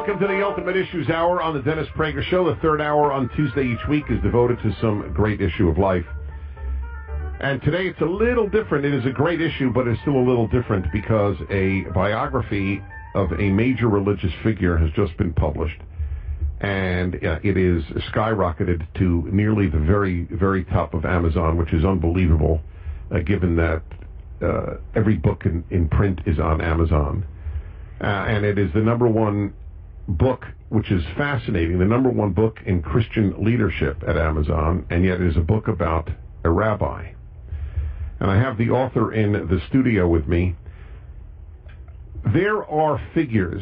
Welcome to the Ultimate Issues Hour on the Dennis Prager Show. The third hour on Tuesday each week is devoted to some great issue of life. And today it's a little different. It is a great issue, but it's still a little different because a biography of a major religious figure has just been published. And it is skyrocketed to nearly the very, very top of Amazon, which is unbelievable, given that every book in print is on Amazon. And it is the number one book, which is fascinating, the number one book in Christian leadership at Amazon, and yet it is a book about a rabbi. And I have the author in the studio with me. There are figures,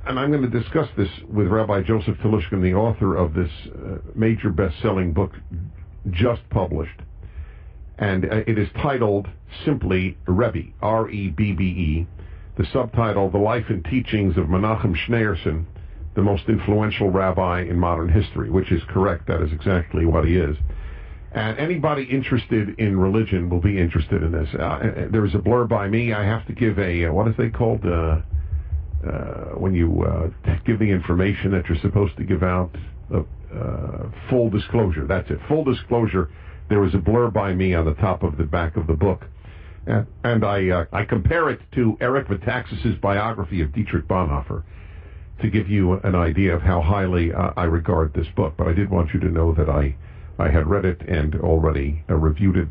and I'm going to discuss this with Rabbi Joseph Telushkin, the author of this major best-selling book just published. And it is titled simply Rebbe, R-E-B-B-E. The subtitle, The Life and Teachings of Menachem Schneerson, the most influential rabbi in modern history, which is correct. That is exactly what he is. And anybody interested in religion will be interested in this. There is a blurb by me. I have to give a, what is they called, when you give the information that you're supposed to give out, full disclosure. That's it, full disclosure. There is a blurb by me on the top of the back of the book. And I compare it to Eric Metaxas's biography of Dietrich Bonhoeffer to give you an idea of how highly I regard this book. But I did want you to know that I had read it and already reviewed it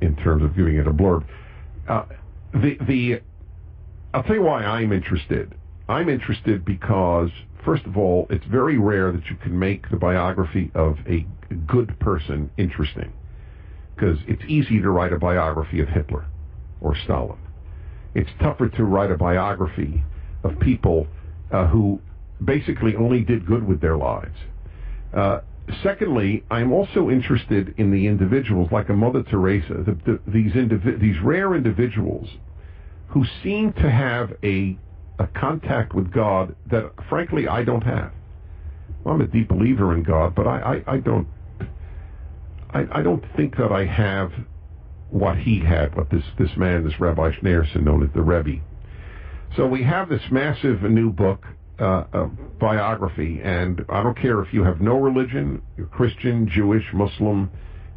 in terms of giving it a blurb. I'll tell you why I'm interested. I'm interested because, first of all, it's very rare that you can make the biography of a good person interesting. Because it's easy to write a biography of Hitler or Stalin. It's tougher to write a biography of people who basically only did good with their lives. Secondly, I'm also interested in the individuals, like a Mother Teresa, these rare individuals who seem to have a contact with God that, frankly, I don't have. Well, I'm a deep believer in God, but I don't think that I have what he had, what this man, this Rabbi Schneerson, known as the Rebbe. So we have this massive new book, biography, and I don't care if you have no religion, you're Christian, Jewish, Muslim,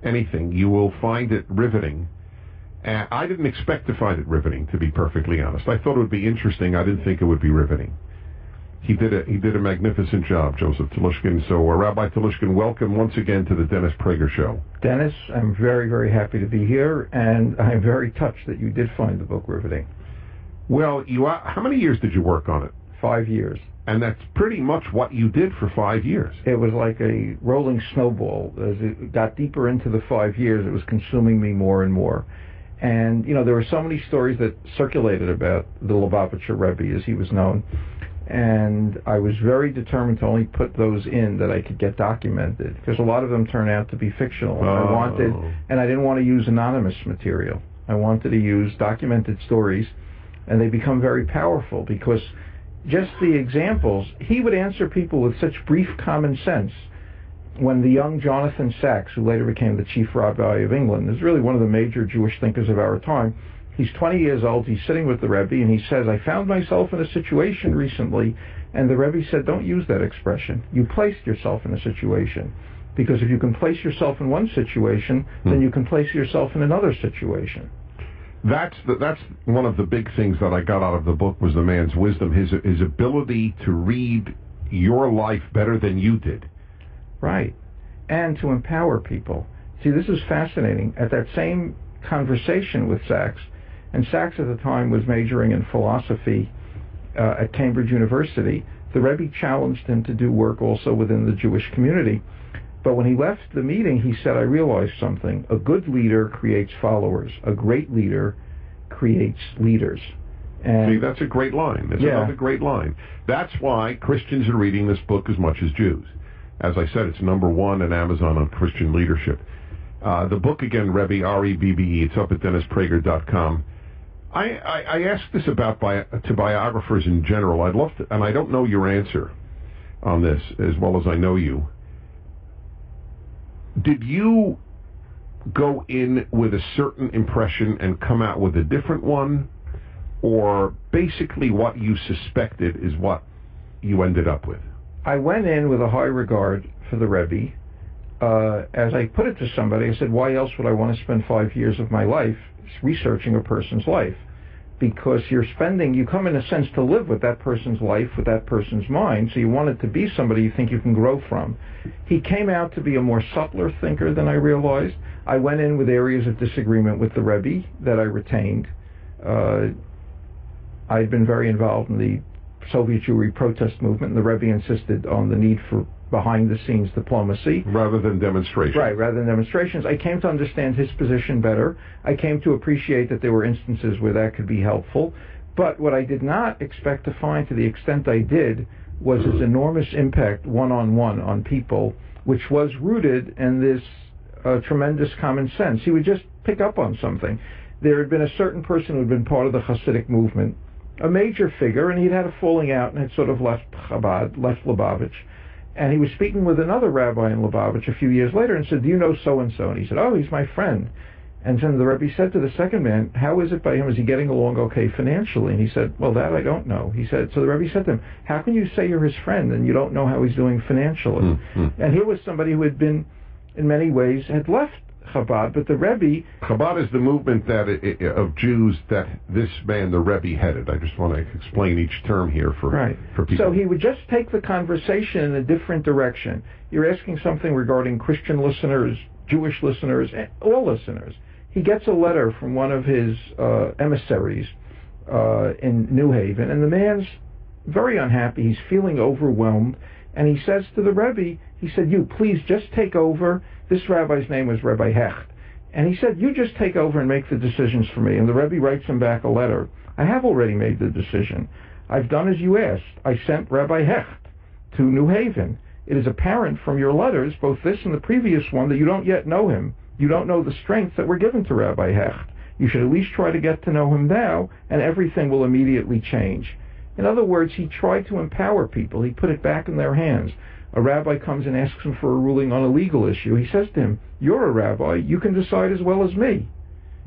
anything, you will find it riveting. And I didn't expect to find it riveting, to be perfectly honest. I thought it would be interesting. I didn't think it would be riveting. He did a magnificent job, Joseph Telushkin. So, Rabbi Telushkin, welcome once again to the Dennis Prager Show. Dennis, I'm very, very happy to be here, and I'm very touched that you did find the book riveting. Well, how many years did you work on it? 5 years. And that's pretty much what you did for 5 years. It was like a rolling snowball. As it got deeper into the 5 years, it was consuming me more and more. And, there were so many stories that circulated about the Lubavitcher Rebbe, as he was known. And I was very determined to only put those in that I could get documented, because a lot of them turn out to be fictional. And I didn't want to use anonymous material. I wanted to use documented stories, and they become very powerful because just the examples, he would answer people with such brief common sense. When the young Jonathan Sacks, who later became the chief rabbi of England, is really one of the major Jewish thinkers of our time. He's 20 years old, he's sitting with the Rebbe, and he says, I found myself in a situation recently, and the Rebbe said, don't use that expression. You placed yourself in a situation. Because if you can place yourself in one situation, then you can place yourself in another situation. That's one of the big things that I got out of the book, was the man's wisdom, his ability to read your life better than you did. Right. And to empower people. See, this is fascinating. At that same conversation with Sacks, and Sacks at the time was majoring in philosophy at Cambridge University, the Rebbe challenged him to do work also within the Jewish community. But when he left the meeting, he said, I realized something. A good leader creates followers. A great leader creates leaders. And see, that's a great line. That's another great line. That's why Christians are reading this book as much as Jews. As I said, it's number one at Amazon on Christian leadership. The book, again, Rebbe, R-E-B-B-E, it's up at DennisPrager.com. I ask this to biographers in general. I'd love to, and I don't know your answer on this as well as I know you. Did you go in with a certain impression and come out with a different one? Or basically what you suspected is what you ended up with? I went in with a high regard for the Rebbe. As I put it to somebody, I said, why else would I want to spend 5 years of my life researching a person's life? Because you come in a sense to live with that person's life, with that person's mind, so you want it to be somebody you think you can grow from. He came out to be a more subtler thinker than I realized. I went in with areas of disagreement with the Rebbe that I retained. I had been very involved in the Soviet Jewry protest movement, and the Rebbe insisted on the need for behind-the-scenes diplomacy. Rather than demonstrations. Right, rather than demonstrations. I came to understand his position better. I came to appreciate that there were instances where that could be helpful. But what I did not expect to find, to the extent I did, was his enormous impact one-on-one on people, which was rooted in this tremendous common sense. He would just pick up on something. There had been a certain person who had been part of the Hasidic movement, a major figure, and he'd had a falling out and had sort of left Chabad, left Lubavitch. And he was speaking with another rabbi in Lubavitch a few years later and said, do you know so-and-so? And he said, oh, he's my friend. And then the Rebbe said to the second man, how is it by him? Is he getting along okay financially? And he said, well, that I don't know. He said, so the Rebbe said to him, how can you say you're his friend and you don't know how he's doing financially? Mm-hmm. And here was somebody who had been, in many ways, had left Chabad, but the Rebbe... Chabad is the movement of Jews that this man, the Rebbe, headed. I just want to explain each term here for people. So he would just take the conversation in a different direction. You're asking something regarding Christian listeners, Jewish listeners, all listeners. He gets a letter from one of his emissaries in New Haven, and the man's very unhappy. He's feeling overwhelmed, and he says to the Rebbe, he said, you, please just take over. This rabbi's name was Rabbi Hecht. And he said, you just take over and make the decisions for me. And the Rebbe writes him back a letter. I have already made the decision. I've done as you asked. I sent Rabbi Hecht to New Haven. It is apparent from your letters, both this and the previous one, that you don't yet know him. You don't know the strengths that were given to Rabbi Hecht. You should at least try to get to know him now, and everything will immediately change. In other words, he tried to empower people. He put it back in their hands. A rabbi comes and asks him for a ruling on a legal issue. He says to him, you're a rabbi, you can decide as well as me.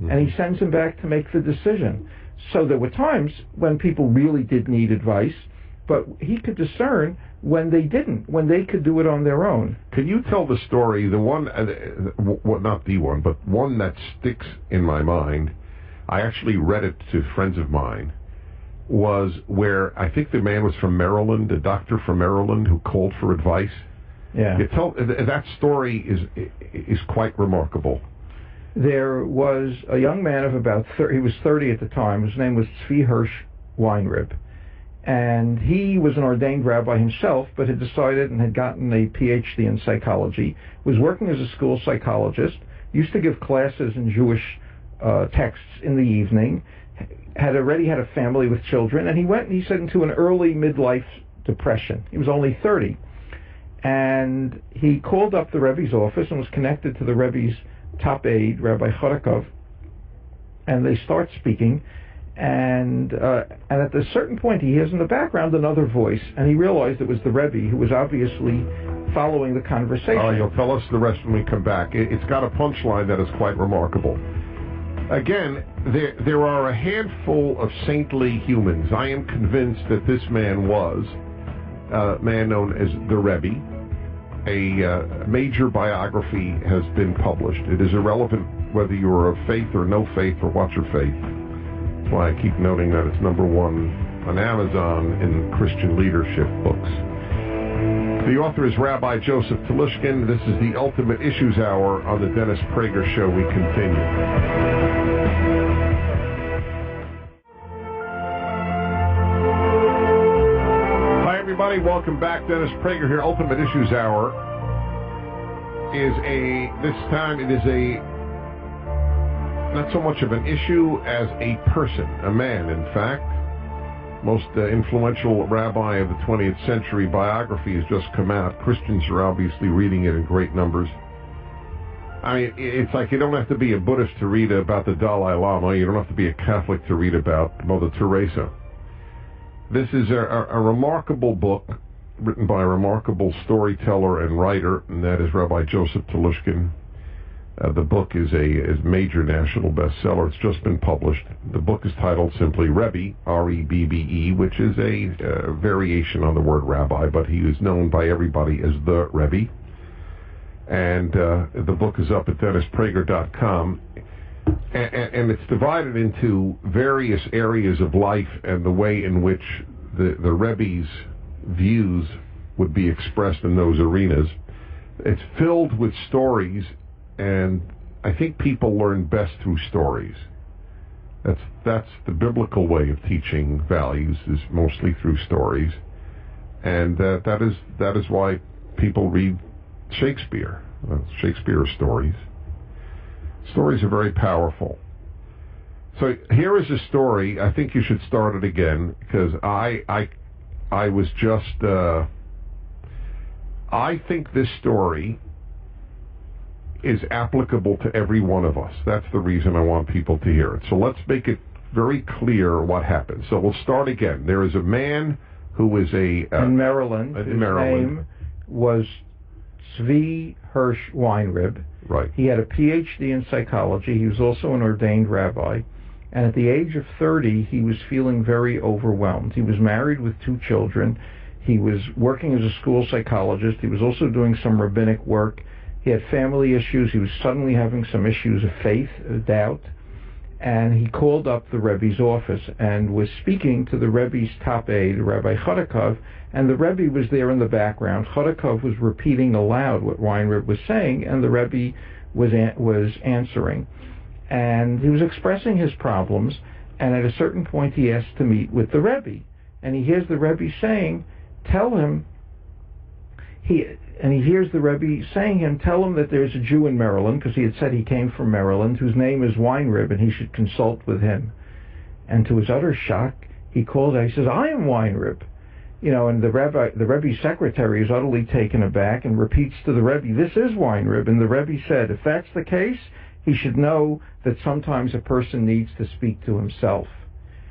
Mm-hmm. And he sends him back to make the decision. So there were times when people really did need advice, but he could discern when they didn't, when they could do it on their own. Can you tell the story, the one, not the one, but one that sticks in my mind? I actually read it to friends of mine. Was where I think the man was from Maryland, a doctor from Maryland who called for advice. Yeah, that story is quite remarkable. There was a young man of about 30. He was 30 at the time. His name was Tzvi Hirsch Weinrib, and he was an ordained rabbi himself, but had decided and had gotten a PhD in psychology. Was working as a school psychologist. Used to give classes in Jewish texts in the evening. Had already had a family with children, and he went, he said, into an early midlife depression. He was only 30. And he called up the Rebbe's office and was connected to the Rebbe's top aide, Rabbi Chodakov, and they start speaking, and at a certain point he hears in the background another voice, and he realized it was the Rebbe, who was obviously following the conversation. Oh, you'll tell us the rest when we come back. It's got a punchline that is quite remarkable. Again, there are a handful of saintly humans. I am convinced that this man was a man known as the Rebbe. A major biography has been published. It is irrelevant whether you are of faith or no faith or what's your faith. That's why I keep noting that it's number one on Amazon in Christian leadership books. The author is Rabbi Joseph Telushkin. This is the Ultimate Issues Hour on the Dennis Prager Show. We continue. Hi, everybody. Welcome back. Dennis Prager here. Ultimate Issues Hour this time it is not so much of an issue as a person, a man, in fact. Most influential rabbi of the 20th century biography has just come out. Christians are obviously reading it in great numbers. I mean, it's like you don't have to be a Buddhist to read about the Dalai Lama. You don't have to be a Catholic to read about Mother Teresa. This is a remarkable book written by a remarkable storyteller and writer, and that is Rabbi Joseph Telushkin. The book is a major national bestseller. It's just been published. The book is titled simply Rebbe, R-E-B-B-E, which is a variation on the word rabbi, but he is known by everybody as the Rebbe. And the book is up at DennisPrager.com. And it's divided into various areas of life and the way in which the Rebbe's views would be expressed in those arenas. It's filled with stories, and I think people learn best through stories. That's the biblical way of teaching values, is mostly through stories, and that is why people read Shakespeare. Shakespeare are stories. Stories are very powerful. So here is a story. I think you should start it again, because I was just I think this story is applicable to every one of us. That's the reason I want people to hear it. So let's make it very clear what happened. So we'll start again. There is a man who is in Maryland. His name was Zvi Hirsch Weinrib. Right. He had a PhD in psychology. He was also an ordained rabbi. And at the age of 30, he was feeling very overwhelmed. He was married with 2 children. He was working as a school psychologist. He was also doing some rabbinic work. He had family issues. He was suddenly having some issues of faith, of doubt. And he called up the Rebbe's office and was speaking to the Rebbe's top aide, Rabbi Chodakov, and the Rebbe was there in the background. Chodakov was repeating aloud what Weinrib was saying, and the Rebbe was answering. And he was expressing his problems, and at a certain point he asked to meet with the Rebbe. And he hears the Rebbe saying, tell him that there's a Jew in Maryland, because he had said he came from Maryland, whose name is Weinrib, and he should consult with him. And to his utter shock, he calls out, he says, I am Weinrib. And the Rebbe's secretary is utterly taken aback and repeats to the Rebbe, this is Weinrib. And the Rebbe said, if that's the case, he should know that sometimes a person needs to speak to himself.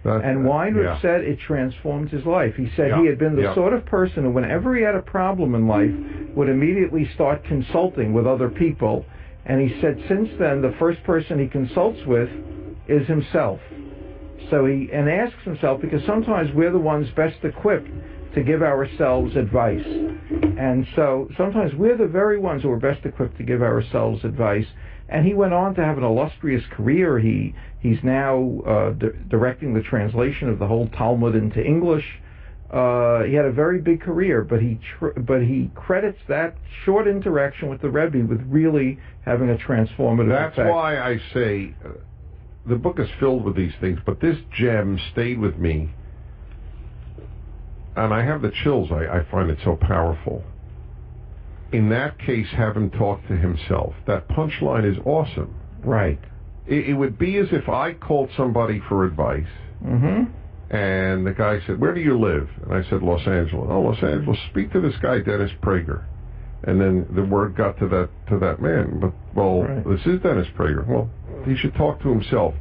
And Weinrib said it transformed his life. He said he had been the sort of person who, whenever he had a problem in life, would immediately start consulting with other people. And he said since then, the first person he consults with is himself. So he asks himself, because sometimes we're the ones best equipped to give ourselves advice. And so sometimes we're the very ones who are best equipped to give ourselves advice. And he went on to have an illustrious career. He's now directing the translation of the whole Talmud into English. He had a very big career, but he credits that short interaction with the Rebbe with really having a transformative effect. That's why I say the book is filled with these things, but this gem stayed with me, and I have the chills. I find it so powerful. In that case, have him talk to himself. That punchline is awesome. Right. It would be as if I called somebody for advice, and the guy said, where do you live? And I said, Los Angeles. Oh, Los Angeles, speak to this guy, Dennis Prager. And then the word got to that man. But, This is Dennis Prager. Well, he should talk to himself.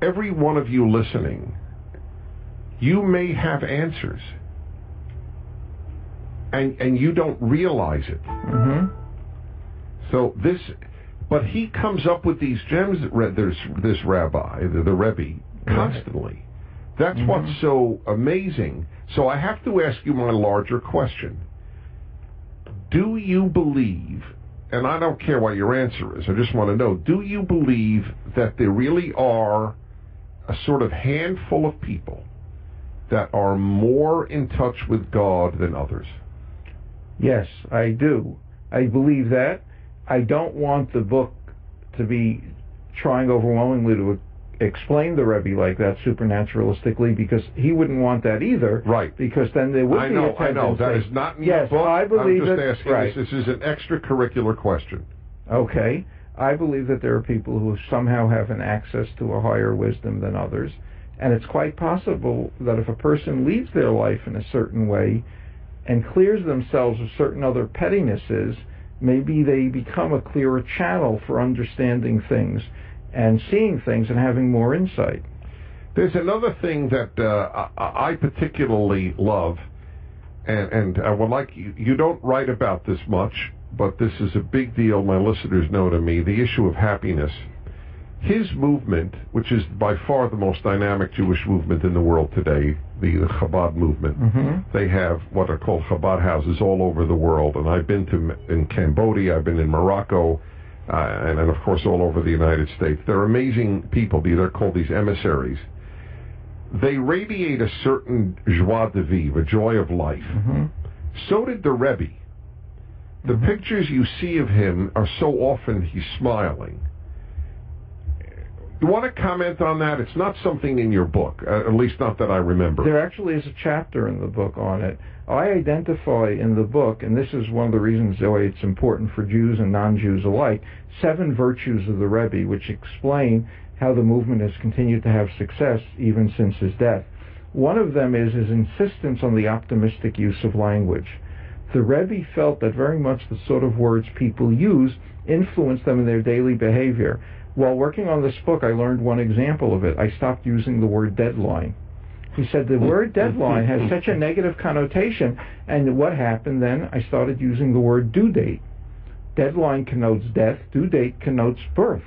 Every one of you listening, you may have answers. And you don't realize it. So but he comes up with these gems. There's this rabbi, the Rebbe, constantly. That's what's so amazing. So I have to ask you my larger question. Do you believe, and I don't care what your answer is, I just want to know, do you believe that there really are a sort of handful of people that are more in touch with God than others? Yes, I do. I believe that. I don't want the book to be trying overwhelmingly to explain the Rebbe like that supernaturalistically, because he wouldn't want that either. Right. Because then there would be a tendency. I know. That is not in the book. I believe I'm just asking this. This is an extracurricular question. Okay. I believe that there are people who somehow have an access to a higher wisdom than others. And it's quite possible that if a person leads their life in a certain way and clears themselves of certain other pettinesses, maybe they become a clearer channel for understanding things and seeing things and having more insight. There's another thing that I particularly love, and I would like you don't write about this much, but this is a big deal. My listeners know to me, the issue of happiness. His movement, which is by far the most dynamic Jewish movement in the world today, the Chabad movement, they have what are called Chabad houses all over the world. And I've been in Cambodia, I've been in Morocco, and of course all over the United States. They're amazing people. They're called these emissaries. They radiate a certain joie de vivre, a joy of life. So did the Rebbe. The pictures you see of him are so often he's smiling. You want to comment on that? It's not something in your book, at least not that I remember. There actually is a chapter in the book on it. I identify in the book, and this is one of the reasons why it's important for Jews and non-Jews alike, 7 virtues of the Rebbe, which explain how the movement has continued to have success even since his death. One of them is his insistence on the optimistic use of language. The Rebbe felt that very much the sort of words people use influence them in their daily behavior. While working on this book, I learned one example of it. I stopped using the word deadline. He said the word deadline has such a negative connotation, and what happened then? I started using the word due date. Deadline connotes death, due date connotes birth.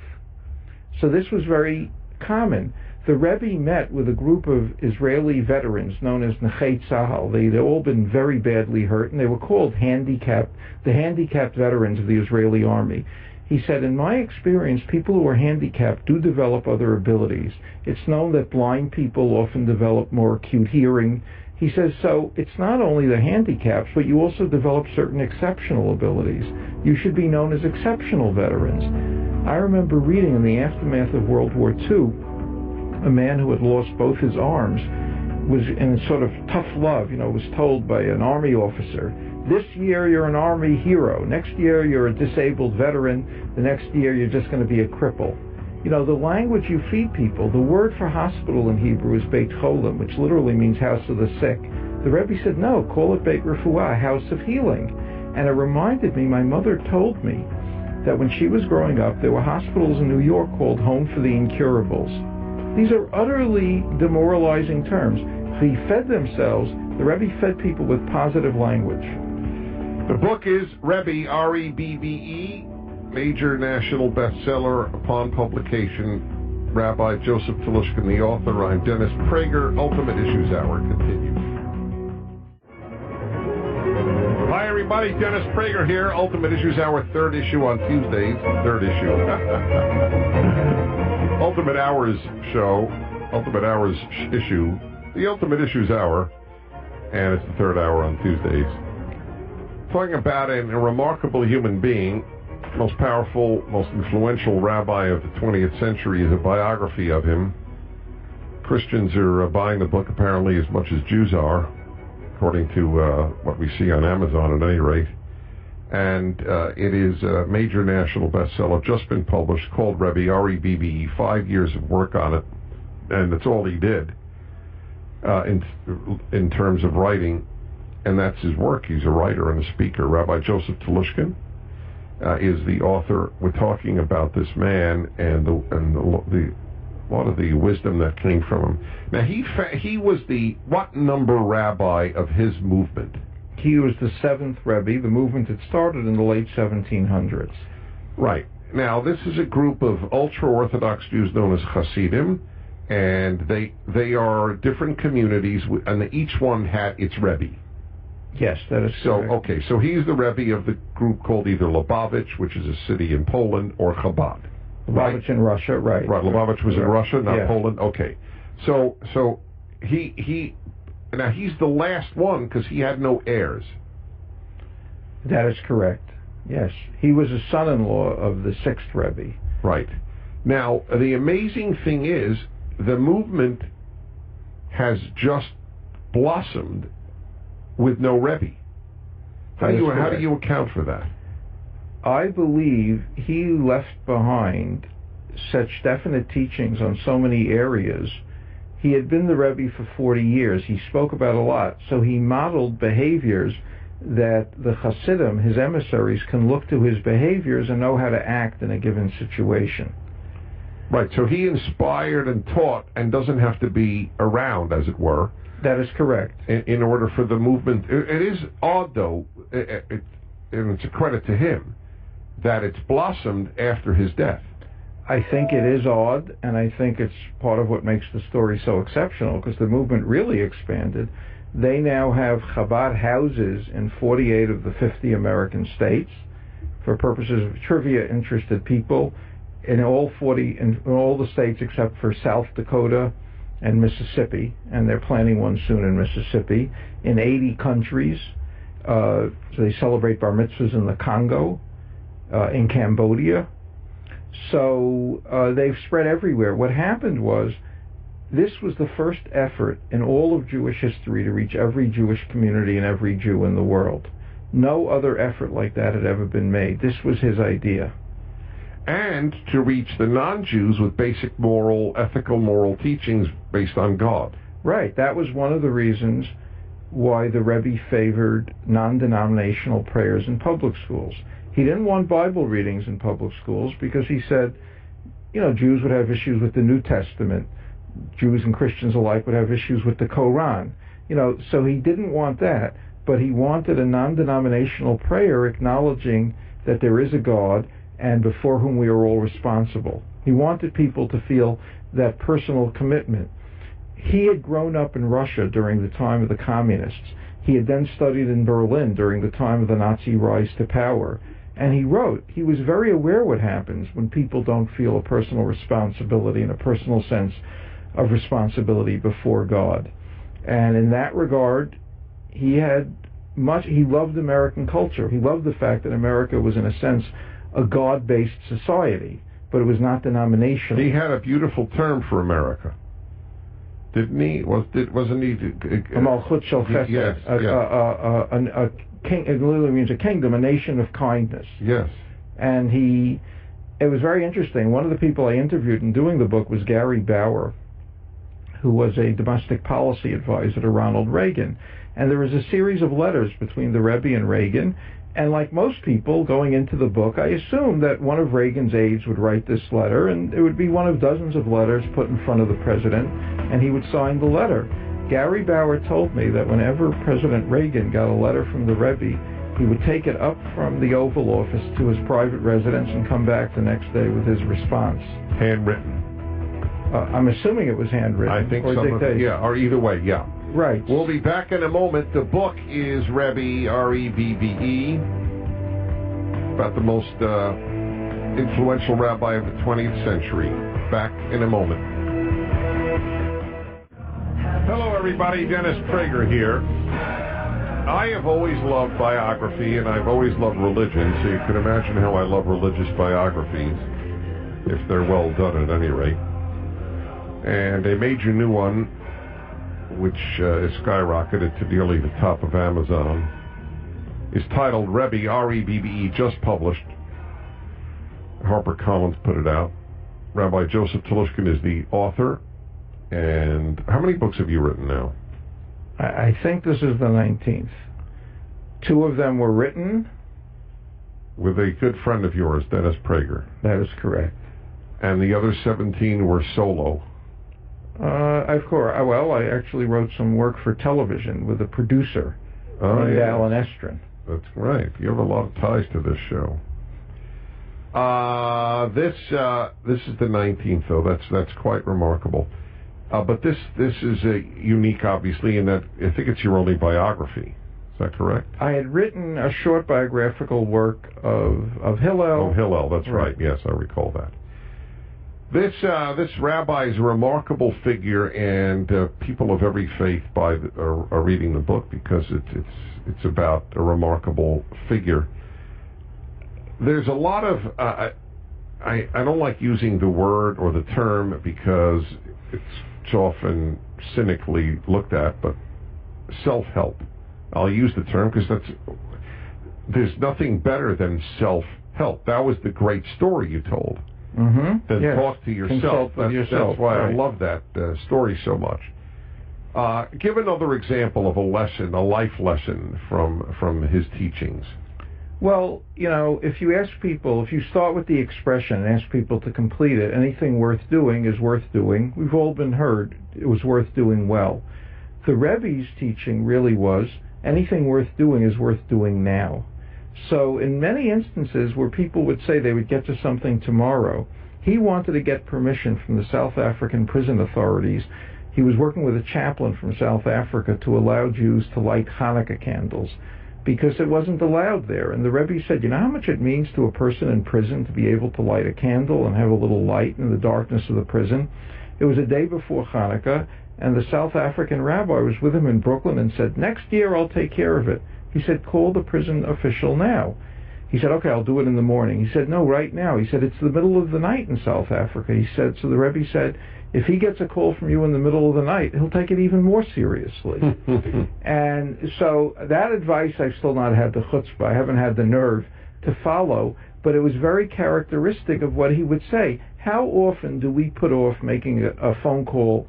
So this was very common. The Rebbe met with a group of Israeli veterans known as Nechei Tzahal. They'd all been very badly hurt, and they were called handicapped, the handicapped veterans of the Israeli army. He said, in my experience, people who are handicapped do develop other abilities. It's known that blind people often develop more acute hearing. He says, so it's not only the handicaps, but you also develop certain exceptional abilities. You should be known as exceptional veterans. I remember reading in the aftermath of World War II, a man who had lost both his arms was in sort of tough love, was told by an army officer, this year you're an army hero, next year you're a disabled veteran, the next year you're just going to be a cripple. The language you feed people, the word for hospital in Hebrew is Beit Cholim, which literally means house of the sick. The Rebbe said, no, call it Beit Refuah, house of healing. And it reminded me, my mother told me that when she was growing up, there were hospitals in New York called Home for the Incurables. These are utterly demoralizing terms. They fed themselves, the Rebbe fed people with positive language. The book is Rebbe, R-E-B-B-E, major national bestseller upon publication. Rabbi Joseph Telushkin, the author. I'm Dennis Prager. Ultimate Issues Hour continues. Hi, everybody. Dennis Prager here. Ultimate Issues Hour, third issue on Tuesdays. Third issue. Ultimate Hours show. Ultimate Hours issue. The Ultimate Issues Hour. And it's the third hour on Tuesdays. Talking about a remarkable human being, most powerful, most influential rabbi of the 20th century is a biography of him. Christians are buying the book apparently as much as Jews are, according to what we see on Amazon at any rate. And it is a major national bestseller, just been published, called Rebbe, R-E-B-B-E, 5 years of work on it, and that's all he did in terms of writing. And that's his work. He's a writer and a speaker. Rabbi Joseph Telushkin is the author. We're talking about this man and the lot of the wisdom that came from him. Now he was the what number rabbi of his movement? He was the 7th Rebbe. The movement had started in the late 1700s. Right. Now this is a group of ultra-Orthodox Jews known as Hasidim, and they are different communities, and each one had its Rebbe. Yes, that is so correct. Okay. So he's the Rebbe of the group called either Lubavitch, which is a city in Poland, or Chabad. Lubavitch in Russia, right? Right. Lubavitch was in Russia, not yeah. Poland. Okay. So he now he's the last one because he had no heirs. That is correct. Yes, he was a son-in-law of the 6th Rebbe. Right. Now the amazing thing is the movement has just blossomed with no Rebbe. How do you account for that? I believe he left behind such definite teachings on so many areas. He had been the Rebbe for 40 years. He spoke about a lot. So he modeled behaviors that the Hasidim, his emissaries, can look to his behaviors and know how to act in a given situation. Right. So he inspired and taught and doesn't have to be around, as it were. That is correct. In order for the movement, it is odd though. and it's a credit to him, that it's blossomed after his death. I think it is odd, and I think it's part of what makes the story so exceptional, because the movement really expanded. They now have Chabad houses in 48 of the 50 American states. For purposes of trivia, interested people, in all the states except for South Dakota and Mississippi, and they're planning one soon in Mississippi, in 80 countries. So they celebrate bar mitzvahs in the Congo, in Cambodia. So they've spread everywhere. What happened was, this was the first effort in all of Jewish history to reach every Jewish community and every Jew in the world. No other effort like that had ever been made. This was his idea. And to reach the non-Jews with basic ethical moral teachings based on God. Right. That was one of the reasons why the Rebbe favored non-denominational prayers in public schools. He didn't want Bible readings in public schools because he said, Jews would have issues with the New Testament. Jews and Christians alike would have issues with the Quran. So he didn't want that, but he wanted a non-denominational prayer acknowledging that there is a God and before whom we are all responsible. He wanted people to feel that personal commitment. He had grown up in Russia during the time of the communists. He had then studied in Berlin during the time of the Nazi rise to power. And he wrote, he was very aware what happens when people don't feel a personal responsibility and a personal sense of responsibility before God. And in that regard, he loved American culture. He loved the fact that America was, in a sense, a God-based society, but it was not denominational. He had a beautiful term for America, didn't he? Wasn't he? A malchut shel chesed. Yes, a king. It literally means a kingdom, a nation of kindness. Yes. And it was very interesting. One of the people I interviewed in doing the book was Gary Bauer, who was a domestic policy advisor to Ronald Reagan. And there was a series of letters between the Rebbe and Reagan. And like most people going into the book, I assumed that one of Reagan's aides would write this letter, and it would be one of dozens of letters put in front of the president, and he would sign the letter. Gary Bauer told me that whenever President Reagan got a letter from the Rebbe, he would take it up from the Oval Office to his private residence and come back the next day with his response. Handwritten. I'm assuming it was handwritten. I think or dictation. Yeah, or either way, yeah. Right. We'll be back in a moment. The book is Rebbe, R-E-B-B-E, about the most influential rabbi of the 20th century. Back in a moment. Hello, everybody. Dennis Prager here. I have always loved biography, and I've always loved religion, so you can imagine how I love religious biographies, if they're well done at any rate. And a major new one, which is skyrocketed to nearly the top of Amazon, is titled Rebbe, R-E-B-B-E, just published. HarperCollins put it out. Rabbi Joseph Telushkin is the author. And how many books have you written now? I think this is the 19th. 2 of them were written with a good friend of yours, Dennis Prager. That is correct. And the other 17 were solo. Of course. Well, I actually wrote some work for television with a producer named Alan Estrin. That's right. You have a lot of ties to this show. This is the 19th, though. That's quite remarkable. But this is unique, obviously, in that I think it's your only biography. Is that correct? I had written a short biographical work of Hillel. Oh, Hillel, that's right. Yes, I recall that. This rabbi is a remarkable figure, and people of every faith are reading the book because it's about a remarkable figure. There's a lot of I don't like using the word or the term because it's often cynically looked at, but self-help. I'll use the term because there's nothing better than self-help. That was the great story you told. Mm-hmm. Then yes. Talk to yourself. That's why right. I love that story so much. Give another example of a life lesson from his teachings. Well, if you start with the expression and ask people to complete it, anything worth doing is worth doing. We've all been heard it was worth doing well. The Rebbe's teaching really was anything worth doing is worth doing now. So in many instances where people would say they would get to something tomorrow, he wanted to get permission from the South African prison authorities. He was working with a chaplain from South Africa to allow Jews to light Hanukkah candles, because it wasn't allowed there. And the Rebbe said, you know how much it means to a person in prison to be able to light a candle and have a little light in the darkness of the prison? It was a day before Hanukkah, and the South African rabbi was with him in Brooklyn and said, next year I'll take care of it. He said, call the prison official now. He said, okay, I'll do it in the morning. He said, no, right now. He said, it's the middle of the night in South Africa. He said, so the Rebbe said, if he gets a call from you in the middle of the night, he'll take it even more seriously. And so that advice I've still not had the chutzpah, I haven't had the nerve to follow, but it was very characteristic of what he would say. How often do we put off making a phone call,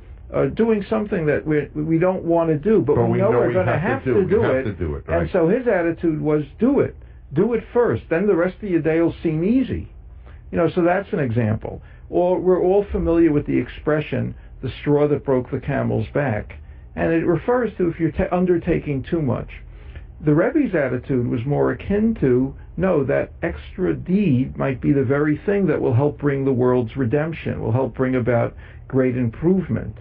doing something that we don't want to do, but we know we're going to have to do it. Right. And so his attitude was, do it. Do it first. Then the rest of your day will seem easy. So that's an example. Or we're all familiar with the expression, the straw that broke the camel's back. And it refers to if you're undertaking too much. The Rebbe's attitude was more akin to, no, that extra deed might be the very thing that will help bring the world's redemption, will help bring about great improvement.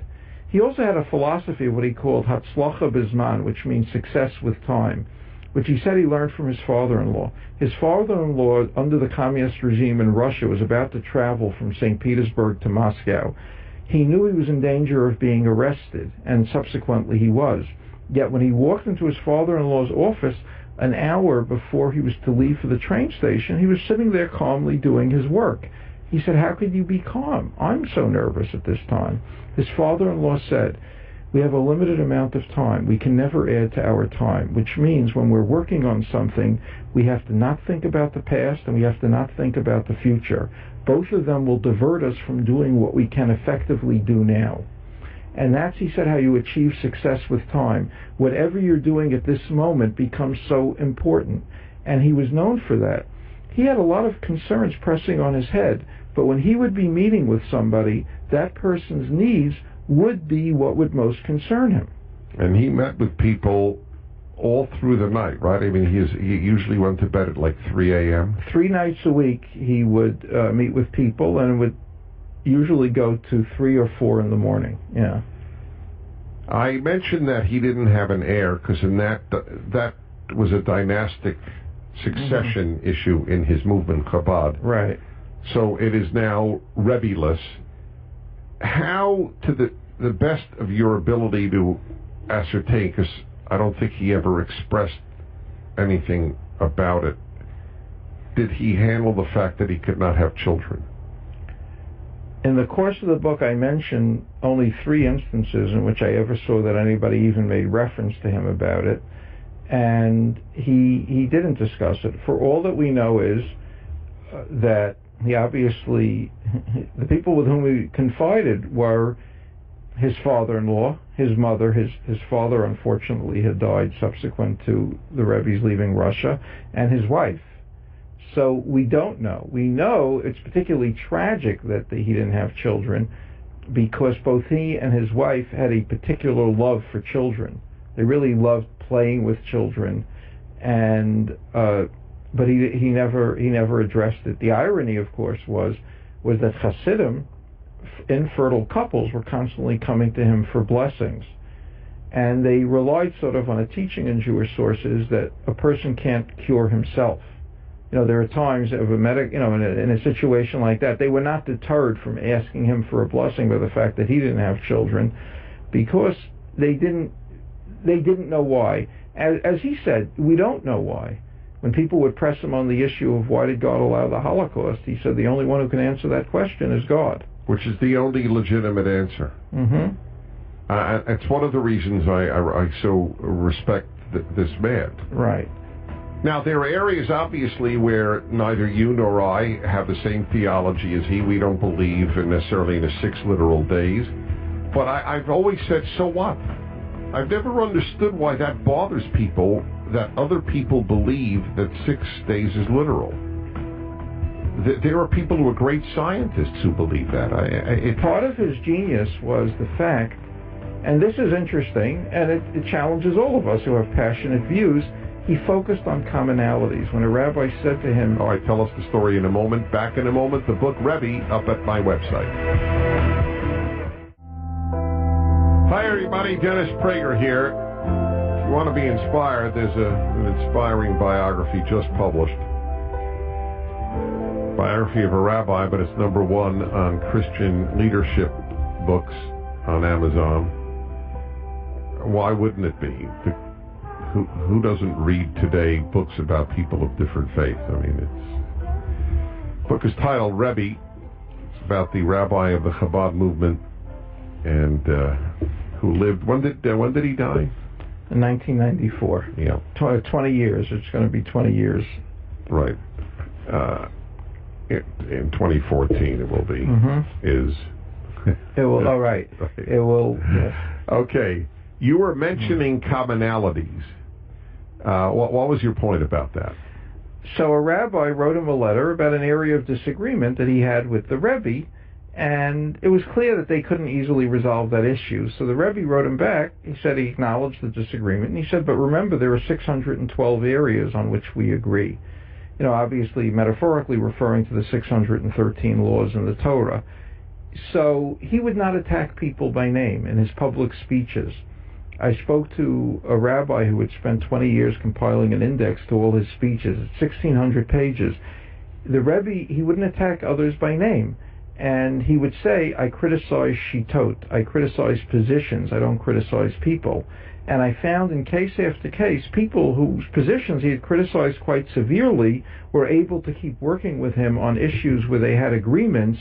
He also had a philosophy of what he called Hatzlacha Bizman, which means success with time, which he said he learned from his father-in-law. His father-in-law, under the communist regime in Russia, was about to travel from St. Petersburg to Moscow. He knew he was in danger of being arrested, and subsequently he was. Yet when he walked into his father-in-law's office an hour before he was to leave for the train station, he was sitting there calmly doing his work. He said, how could you be calm? I'm so nervous at this time. His father-in-law said, we have a limited amount of time. We can never add to our time, which means when we're working on something, we have to not think about the past and we have to not think about the future. Both of them will divert us from doing what we can effectively do now. And that's, he said, how you achieve success with time. Whatever you're doing at this moment becomes so important. And he was known for that. He had a lot of concerns pressing on his head, but when he would be meeting with somebody, that person's needs would be what would most concern him. And he met with people all through the night, right? I mean, he usually went to bed at like 3 a.m.? 3 nights a week he would meet with people, and would usually go to 3 or 4 in the morning. Yeah. I mentioned that he didn't have an heir, because in that was a dynastic succession issue in his movement, Chabad. Right. So it is now Rebbe-less. How, to the best of your ability to ascertain, because I don't think he ever expressed anything about it, did he handle the fact that he could not have children? In the course of the book, I mentioned only 3 instances in which I ever saw that anybody even made reference to him about it, and he didn't discuss it. For all that we know is that he obviously, the people with whom he confided were his father-in-law, his mother. His father, unfortunately, had died subsequent to the Rebbe's leaving Russia, and his wife. So we don't know. We know it's particularly tragic that he didn't have children, because both he and his wife had a particular love for children. They really loved playing with children, and but he never addressed it. The irony, of course, was that Hasidim, infertile couples, were constantly coming to him for blessings, and they relied sort of on a teaching in Jewish sources that a person can't cure himself. There are times of in a situation like that, they were not deterred from asking him for a blessing by the fact that he didn't have children, because they didn't know why. As he said, we don't know why. When people would press him on the issue of why did God allow the Holocaust, he said the only one who can answer that question is God. Which is the only legitimate answer. Mm-hmm. It's one of the reasons I so respect this man. Right. Now, there are areas, obviously, where neither you nor I have the same theology as he. We don't believe necessarily in the 6 literal days. But I've always said, so what? I've never understood why that bothers people, that other people believe that 6 days is literal. There are people who are great scientists who believe that. Part of his genius was the fact, and this is interesting, and it challenges all of us who have passionate views, he focused on commonalities. When a rabbi said to him... All right, tell us the story in a moment. Back in a moment, the book Rebbe up at my website. Hi, everybody. Dennis Prager here. If you want to be inspired, there's an inspiring biography just published. Biography of a rabbi, but it's number one on Christian leadership books on Amazon. Why wouldn't it be? Who doesn't read today books about people of different faiths? I mean, the book is titled Rebbe. It's about the rabbi of the Chabad movement, and who lived. When did he die? In 1994. Yeah. 20 years. It's going to be 20 years. Right. In 2014, it will be. Is. It will. All right. It will. Yes. Okay. You were mentioning commonalities. What was your point about that? So a rabbi wrote him a letter about an area of disagreement that he had with the Rebbe, and it was clear that they couldn't easily resolve that issue. So the Rebbe wrote him back. He said he acknowledged the disagreement, and he said, but remember, there are 612 areas on which we agree. You know, obviously, metaphorically referring to the 613 laws in the Torah. So he would not attack people by name in his public speeches. I spoke to a rabbi who had spent 20 years compiling an index to all his speeches, 1,600 pages. The Rebbe, he wouldn't attack others by name. And he would say, I criticize shitot, I criticize positions, I don't criticize people. And I found in case after case, people whose positions he had criticized quite severely were able to keep working with him on issues where they had agreements,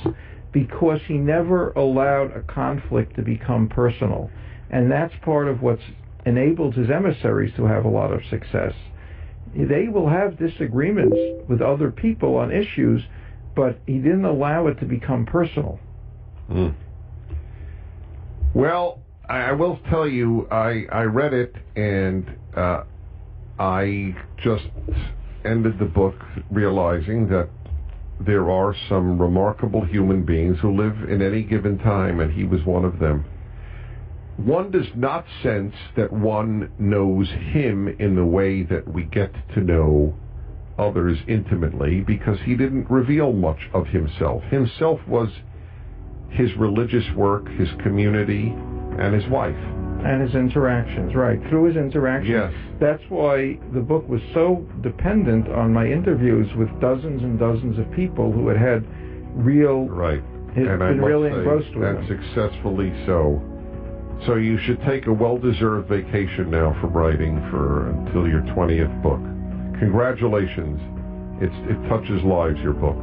because he never allowed a conflict to become personal. And that's part of what's enabled his emissaries to have a lot of success. They will have disagreements with other people on issues, but he didn't allow it to become personal. Well, I will tell you, I read it, and I just ended the book realizing that there are some remarkable human beings who live in any given time, and he was one of them. One does not sense that one knows him in the way that we get to know others intimately, because he didn't reveal much of himself. Himself was his religious work, his community, and his wife. And his interactions, right. Through his interactions. Yes. That's why the book was so dependent on my interviews with dozens and dozens of people who had real... Right. And been really engrossed with and him. Successfully so. So you should take a well-deserved vacation now from writing until your 20th book. Congratulations. It touches lives, your book.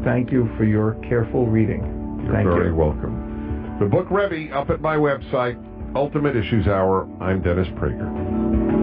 Thank you for your careful reading. You're very welcome. The book Rebbe up at my website, Ultimate Issues Hour. I'm Dennis Prager.